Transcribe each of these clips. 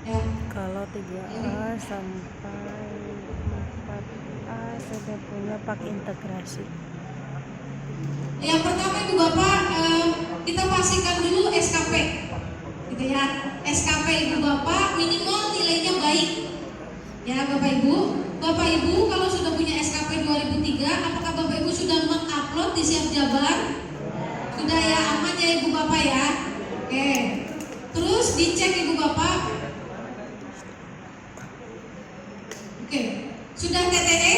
Ya. Kalau 3A sampai 4A sudah punya pak integrasi. Yang pertama Ibu Bapak, kita pastikan dulu SKP, gitu ya. SKP Ibu Bapak minimal nilainya baik, ya Bapak Ibu. Bapak Ibu kalau sudah punya SKP 2003, apakah Bapak Ibu sudah mengupload di Siap Jabar? Sudah ya, aman ya Ibu Bapak ya. Oke. Terus dicek Ibu Bapak. Oke. Sudah TTE?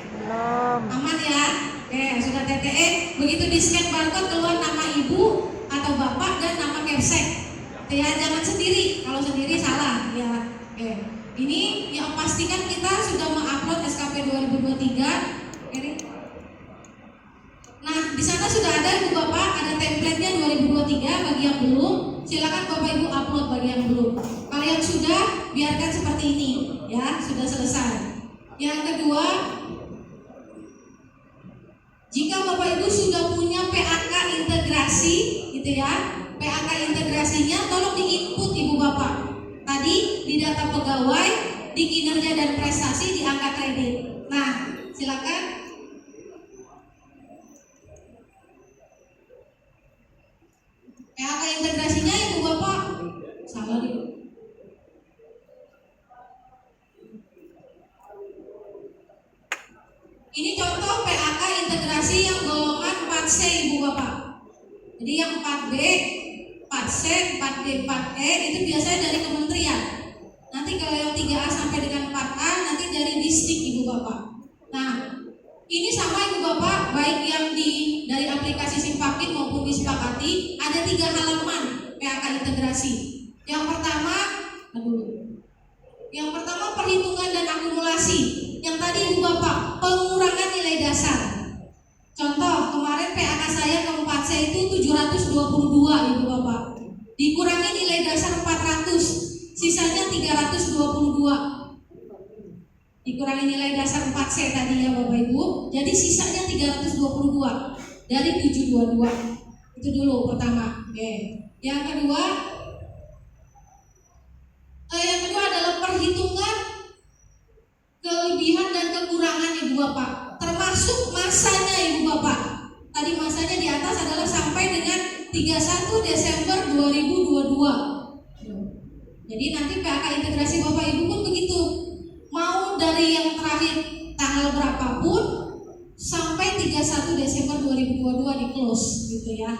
Belum. Aman ya. Oke, sudah TTE. Begitu di scan barcode keluar nama ibu atau bapak dan nama Kepsek. Ya, jangan sendiri. Kalau sendiri salah ya. Oke. Ini yang pastikan kita sudah mengupload SKP 2023. Ini. Nah, di sana sudah ada Ibu Bapak, ada template-nya 2023 bagi yang belum. Silakan Bapak Ibu upload bagi yang belum. Kalau yang sudah, biarkan seperti ini ya, sudah selesai. Yang kedua, jika Bapak Ibu sudah punya PAK integrasi, gitu ya, PAK integrasinya tolong diinput Ibu Bapak. Tadi di data pegawai, di kinerja dan prestasi, di angka kredit. Nah, silakan. PAK integrasinya Ibu Bapak, salah nih. Ini contoh PAK integrasi yang golongan 4C Ibu Bapak. Jadi yang 4B, 4C, 4D, 4E itu biasanya dari kementerian. Nanti kalau yang 3A sampai dengan 4A nanti dari distrik Ibu Bapak. Nah, ini sama Ibu Bapak, baik yang dari aplikasi Simpakin maupun disepakati, ada 3 halaman PAK integrasi. Yang pertama perhitungan dan akumulasi. Yang tadi Ibu Bapak, pengurangan nilai dasar. Contoh, kemarin PAK saya ke 4C itu 722 Ibu Bapak. Dikurangi nilai dasar 400, sisanya 322. Dikurangi nilai dasar 4C tadi ya Bapak Ibu. Jadi sisanya 322 dari 722. Itu dulu pertama. Oke. Yang kedua adalah perhitungan kelebihan dan kekurangan Ibu Bapak, termasuk masanya Ibu Bapak. Tadi masanya di atas adalah sampai dengan 31 Desember 2022. Jadi nanti PAK integrasi Bapak Ibu pun begitu. Mau dari yang terakhir tanggal berapapun sampai 31 Desember 2022 di close gitu ya.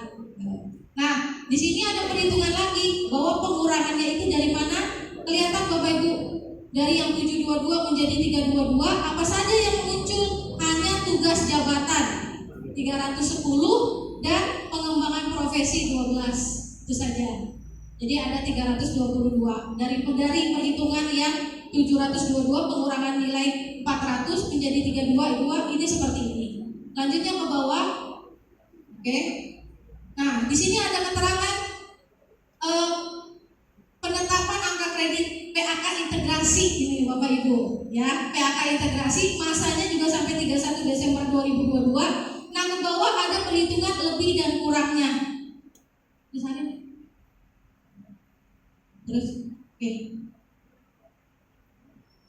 Nah, di sini ada perhitungan lagi bahwa pengurangannya itu dari mana? Kelihatan Bapak Ibu, dari yang 722 menjadi 322, apa saja yang muncul? Hanya tugas jabatan 310 dan pengembangan profesi 12. Itu saja. Jadi ada 322. Dari perhitungan yang 722 pengurangan nilai 400 menjadi 322, ini seperti ini. Lanjutnya ke bawah. Oke. Nah, di sini ada keterangan penetapan angka kredit PAK integrasi ini Bapak Ibu ya. PAK integrasi masanya juga sampai 31 Desember 2022. Nah, ke bawah ada perhitungan lebih dan kurangnya. Di sana. Terus, oke.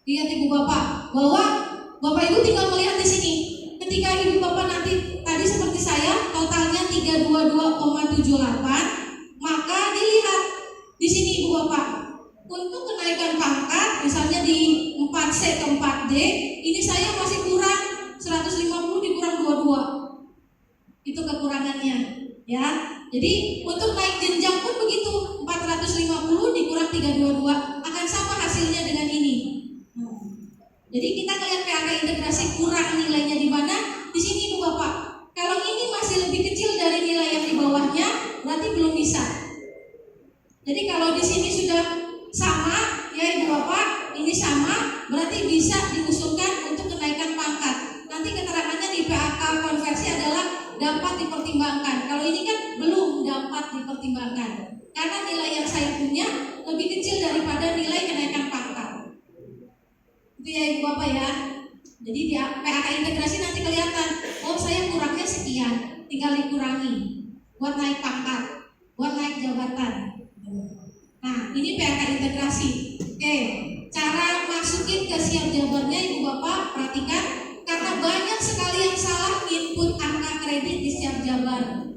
Lihat Ibu Bapak bahwa Bapak Ibu tinggal melihat di sini. Ketika Ibu Bapak nanti tadi seperti saya totalnya 322,78, maka dilihat di sini Ibu Bapak, untuk kenaikan pangkat misalnya di 4C ke 4D, ini saya masih kurang 150 dikurang 22. Itu kekurangannya, ya. Jadi untuk naik jenjang pun begitu, 450 dikurang 322 akan sama hasilnya dengan ini. Jadi kita lihat PAK integrasi kurang nilainya di mana? Di sini Ibu Bapak. Kalau ini masih lebih kecil dari nilai yang di bawahnya, berarti belum bisa. Jadi kalau di sini sudah sama, ya Ibu Bapak, ini sama, berarti bisa diusulkan untuk kenaikan pangkat. Nanti keterangannya di PAK konversi adalah dapat dipertimbangkan. Kalau ini kan belum dapat dipertimbangkan, karena nilai yang saya punya lebih kecil daripada nilai kenaikan pangkat. Itu ya Ibu Bapak ya. Jadi di PAK integrasi nanti kelihatan, oh saya kurangnya sekian, tinggal dikurangi buat naik pangkat, buat naik jabatan. Nah, ini PAK integrasi. Oke, Oke, cara masukin ke siap jabarnya Ibu Bapak perhatikan, karena banyak sekali yang salah input angka kredit di siap jabar.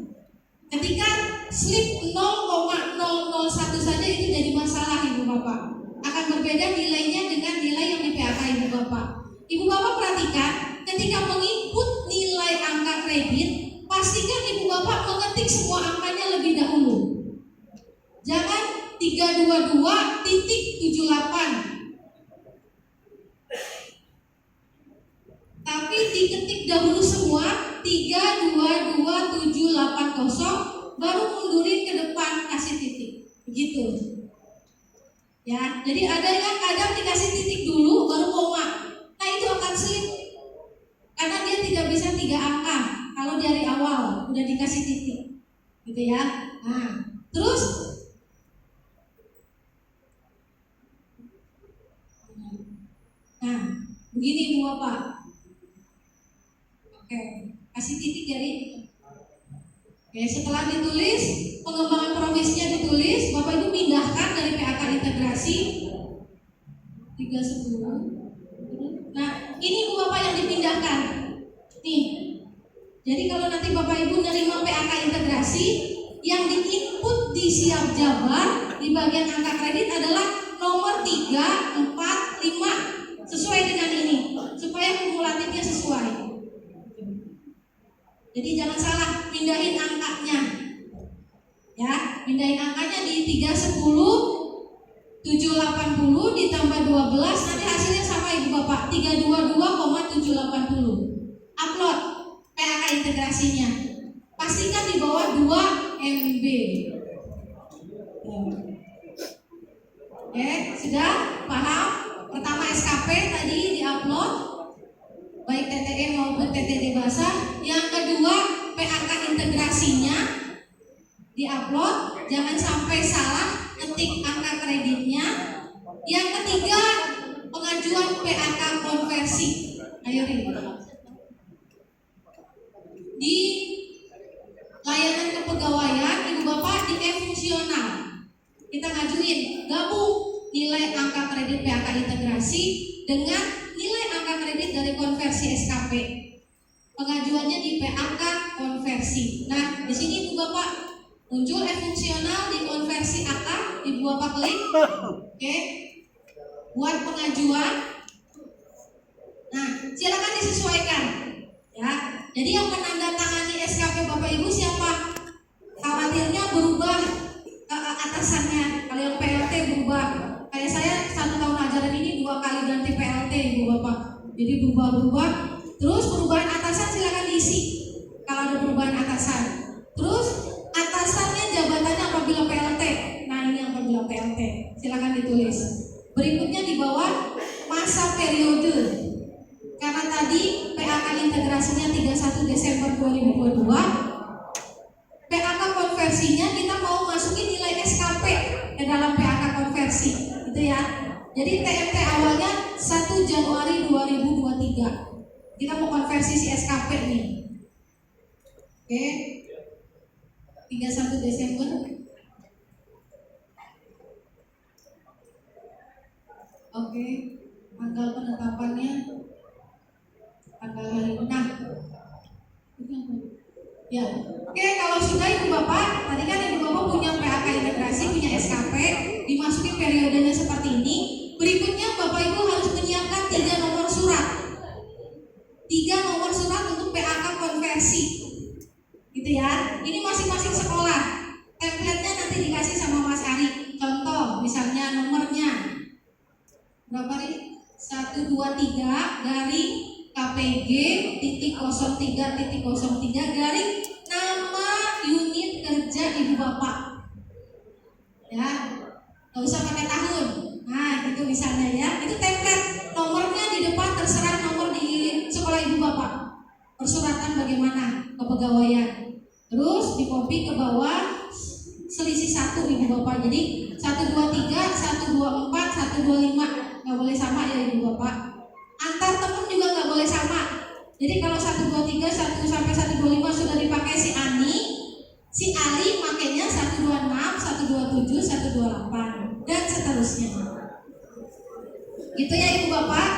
Ketika slip 0,001 saja itu jadi masalah Ibu Bapak. Akan berbeda nilainya dengan nilai yang di PAK Ibu Bapak. Ibu Bapak perhatikan, ketika menginput nilai angka kredit, pastikan Ibu Bapak mengetik semua angkanya lebih dahulu. Jangan 322.78, tapi diketik dahulu semua 322780, baru mundurin ke depan kasih titik. Begitu. Ya, jadi ada yang kadang dikasih titik dulu baru koma. Nah, itu akan sulit. Karena dia tidak bisa 3 angka kalau dari awal udah dikasih titik. Gitu ya. Nah, terus begini Bu Bapak. Oke, kasih titik dari. Oke, setelah ditulis, pengembangan profesinya ditulis, Bapak Ibu pindahkan dari PAK integrasi 310. Nah, ini Bu Bapak yang dipindahkan. Nih. Jadi kalau nanti Bapak Ibu menerima PAK integrasi, yang diinput di siap jabar di bagian angka kredit adalah nomor 3, 4, 5. Sesuai dengan ini, supaya kumulatifnya sesuai. Jadi jangan salah, pindahin angkanya. Ya, pindahin angkanya di 310.780 ditambah 12, nanti hasilnya sama Ibu Bapak, 322,780. Upload PAK integrasinya. Pastikan di bawah 2 MB. Oke, sudah paham? Pertama SKP tadi diupload, baik TTE maupun TTD basah. Yang kedua PAK integrasinya diupload, jangan sampai salah ketik angka kreditnya. Yang ketiga pengajuan PAK konversi. Ayo Rin. Di layanan kepegawaian Ibu Bapak di e-fungsional kita ngajuin gabung nilai angka kredit PAK integrasi dengan nilai angka kredit dari konversi SKP. Pengajuannya di PAK konversi. Nah, di sini Ibu Bapak muncul e-fungsional di konversi AK, Ibu Bapak klik. Oke. Buat pengajuan. Nah, silakan disesuaikan. Ya. Jadi yang menandatangani SKP Bapak Ibu siapa? Khawatirnya berubah atasannya. Kalau yang PLT berubah. Kayak saya 1 tahun ajaran ini 2 kali ganti PLT Ibu Bapak. Jadi berubah-berubah. Terus perubahan atasan silakan diisi. Kalau ada perubahan atasan. Terus atasannya jabatannya apabila PLT. Nah, ini yang apabila PLT. Silakan ditulis. Berikutnya di bawah masa periode. Karena tadi PAK integrasinya 31 Desember 2022, PAK konversinya kita mau masukin nilai SKP ke dalam PAK konversi, gitu ya. Jadi TMT awalnya 1 Januari 2023. Kita mau konversi si SKP nih. Oke. 31 Desember. Oke. Tanggal penetapannya tanggal hari ya. Oke, kalau sudah Ibu Bapak, tadi kan Ibu Bapak punya PAK integrasi, punya SKP, dimasukin periodenya seperti ini. Berikutnya Bapak Ibu harus menyiapkan 3 nomor surat. 3 nomor surat untuk PAK konversi. Gitu ya. Ini masing-masing sekolah. Template-nya nanti dikasih sama Mas Ari. Contoh, misalnya nomornya berapa nih? 123 garing KPG titik 03.03 garing nama unit kerja Ibu Bapak. Ya, nggak usah pakai tahun. Nah, itu misalnya ya. Itu template. Nomornya di depan terserah nomor di sekolah Ibu Bapak. Persuratan bagaimana kepegawaian. Terus di copy ke bawah selisih 1 Ibu Bapak. Jadi 123, 124, 125 nggak boleh sama ya Ibu Bapak. Antar teman juga nggak boleh sama. Jadi kalau 123, 1 sampai 125 sudah dipakai si Ani, si Ali makainya 126, 127, 128 dan seterusnya. Gitu ya Ibu Bapak.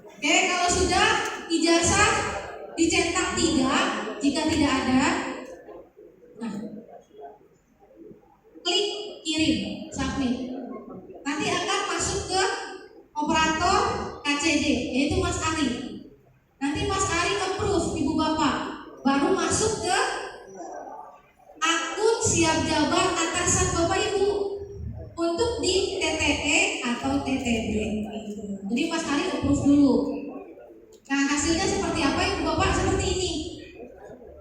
Oke, kalau sudah ijazah dicetak 3, jika tidak ada, nah, klik kirim, submit. Nanti akan masuk ke operator KCD, yaitu Mas Ari. Nanti Mas Ari approve Ibu Bapak, baru masuk ke akun siap jabar atasan Bapak Ibu untuk di TTE atau TTB. Jadi Mas Ari approve dulu. Nah, hasilnya seperti apa Ibu Bapak? Seperti ini.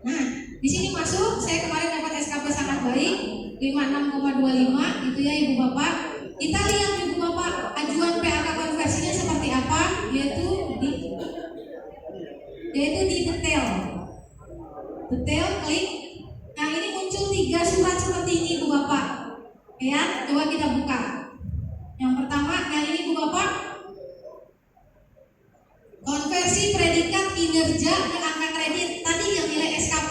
Nah, di sini masuk, saya kemarin dapat SKP sangat baik 56,25 itu ya Ibu Bapak. Kita lihat Ibu Bapak ajuan PAK konversinya seperti apa, yaitu di detail. Detail, klik. Nah, ini muncul 3 surat seperti ini Ibu Bapak. Ya, coba kita buka. Yang pertama, yang ini Ibu Bapak, konversi predikat kinerja ke angka kredit. Tadi yang nilai SKP.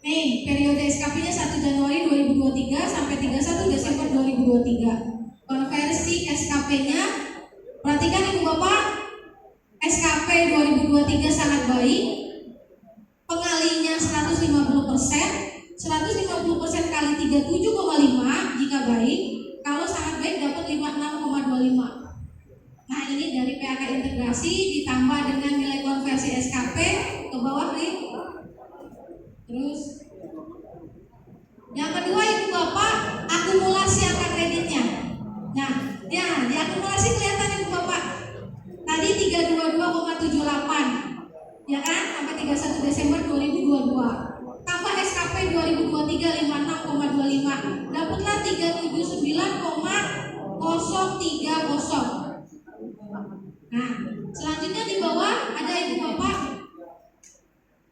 Nih, periode SKP-nya 1 Januari 2023 sampai 31 Desember 2023. Konversi SKP-nya, perhatikan Ibu Bapak, SKP 2023 sangat baik. Pengalinya 150%. 150% kali 37,5 jika baik. Kalau sangat baik dapat 56,25. Nah, ini dari PAK integrasi ditambah dengan nilai konversi SKP ke bawah nih. Terus yang kedua Ibu Bapak, akumulasi angka kreditnya. Nah, ya diakumulasi kelihatan Ibu Bapak. Tadi 322,78, ya kan? Sampai 31 Desember 2022. Tambah SKP 2023 56,25. Dapatlah 379,030. Nah, selanjutnya di bawah ada Ibu Bapak.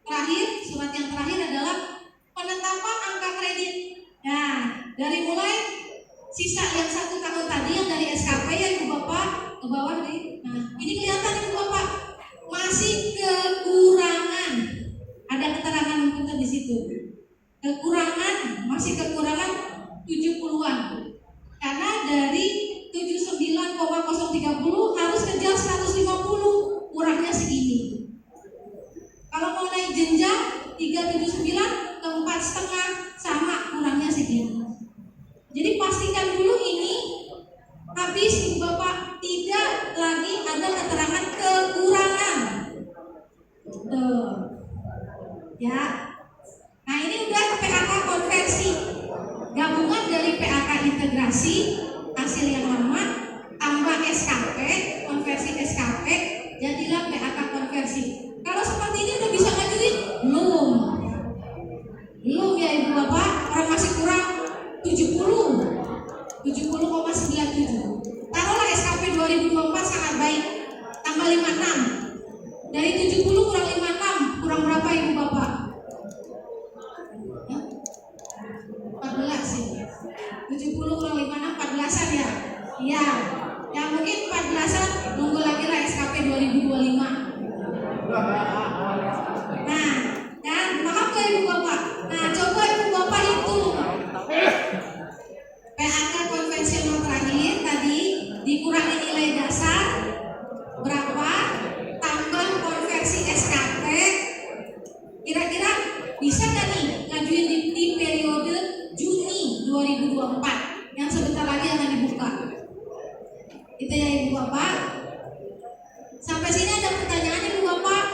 Terakhir, surat yang terakhir adalah penetapan angka kredit. Nah, dari mulai sisa yang 1 tahun tadi yang dari SKP ya Ibu Bapak ke bawah nih. Nah, ini kelihatan Ibu Bapak masih kekurangan. Ada keterangan punten di situ. Kekurangan, masih kekurangan 70-an. Karena dari 79,030 harus kejar 150, kurangnya segini. Kalau mau naik jenjang 379 ke 4,5 sama, kurangnya segini. Jadi pastikan dulu ini habis Ibu Bapak, tidak lagi ada keterangan kekurangan. Tuh. Ya. Nah, ini udah PAK konversi. Gabungan dari PAK integrasi hasil yang lama tambah SKP, konversi SKP, jadilah PAK konversi. Kalau seperti ini udah bisa ngajuin? Belum. Belum ya Ibu Bapak, orang masih kurang 70,97. Taruhlah SKP 2024 sangat baik, tambah 56. Dari 70 kurang 56, kurang berapa Ibu Bapak? 14 sih. 70 kurang 56, 14-an ya? Iya. Ya mungkin 14-an, nunggu lagi lah SKP 2025. Nah, kan paham gak Ibu Bapak? Nah, coba Ibu Bapak hitung PAK konvensional terakhir tadi dikurangi nilai dasar berapa, tambah konversi SKP, kira-kira bisa gak nih ngajuin di periode Juni 2024 yang sebentar lagi akan dibuka. Itu ya Ibu Bapak. Sampai sini ada pertanyaan Ibu Bapak?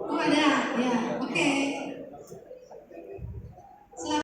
Oh ada, ya, oke.